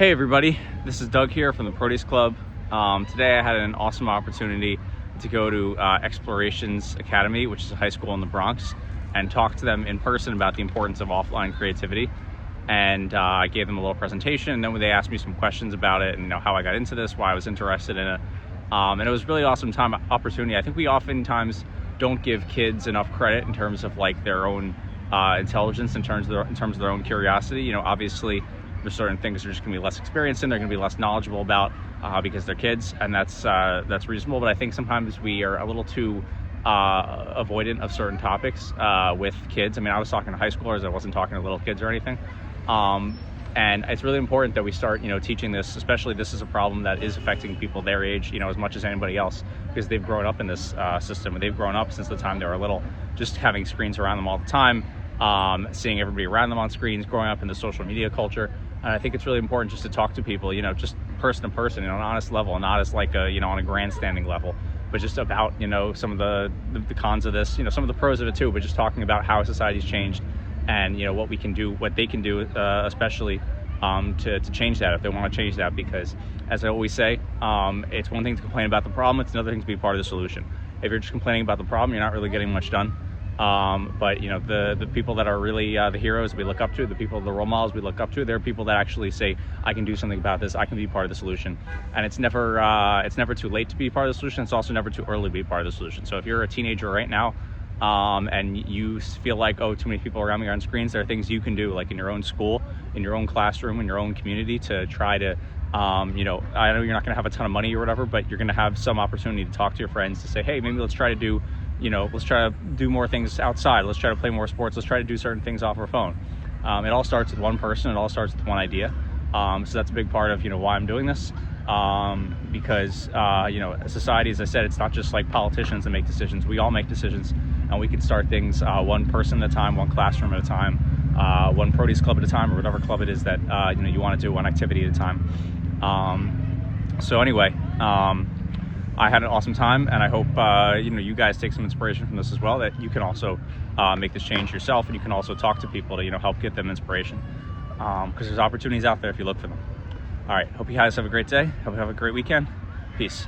Hey everybody, this is Doug here from the Proteus Club. Today I had an awesome opportunity to go to Explorations Academy, which is a high school in the Bronx, and talk to them in person about the importance of offline creativity. And I gave them a little presentation, and then they asked me some questions about it and how I got into this, why I was interested in it. And it was a really awesome opportunity. I think we oftentimes don't give kids enough credit in terms of like their own intelligence, in terms of their own curiosity. Obviously there's certain things they're just going to be less experienced in, they're going to be less knowledgeable about because they're kids, and that's reasonable. But I think sometimes we are a little too avoidant of certain topics with kids. I mean, I was talking to high schoolers, I wasn't talking to little kids or anything. And it's really important that we start, teaching this, especially this is a problem that is affecting people their age, as much as anybody else, because they've grown up in this system, and they've grown up since the time they were little, just having screens around them all the time, seeing everybody around them on screens, growing up in the social media culture. And I think it's really important just to talk to people, just person to person, on an honest level, and not as like a, on a grandstanding level, but just about, some of the cons of this, some of the pros of it too, but just talking about how society's changed and, what we can do, what they can do, especially to change that, if they want to change that. Because as I always say, it's one thing to complain about the problem, it's another thing to be part of the solution. If you're just complaining about the problem, you're not really getting much done. But the people that are really the heroes we look up to, the role models we look up to, they're people that actually say, I can do something about this, I can be part of the solution. And it's never too late to be part of the solution. It's also never too early to be part of the solution. So if you're a teenager right now, and you feel like, oh, too many people around me are on screens, there are things you can do, like in your own school, in your own classroom, in your own community, to try to I know you're not going to have a ton of money or whatever, but you're going to have some opportunity to talk to your friends, to say, hey, maybe let's try to do more things outside. Let's try to play more sports. Let's try to do certain things off our phone. It all starts with one person. It all starts with one idea. So that's a big part of, why I'm doing this. Because, society, as I said, it's not just like politicians that make decisions. We all make decisions, and we can start things one person at a time, one classroom at a time, one Proteus Club at a time, or whatever club it is that, you want to do, one activity at a time. So anyway, I had an awesome time, and I hope you guys take some inspiration from this as well, that you can also make this change yourself, and you can also talk to people to help get them inspiration, because there's opportunities out there if you look for them. All right, hope you guys have a great day. Hope you have a great weekend. Peace.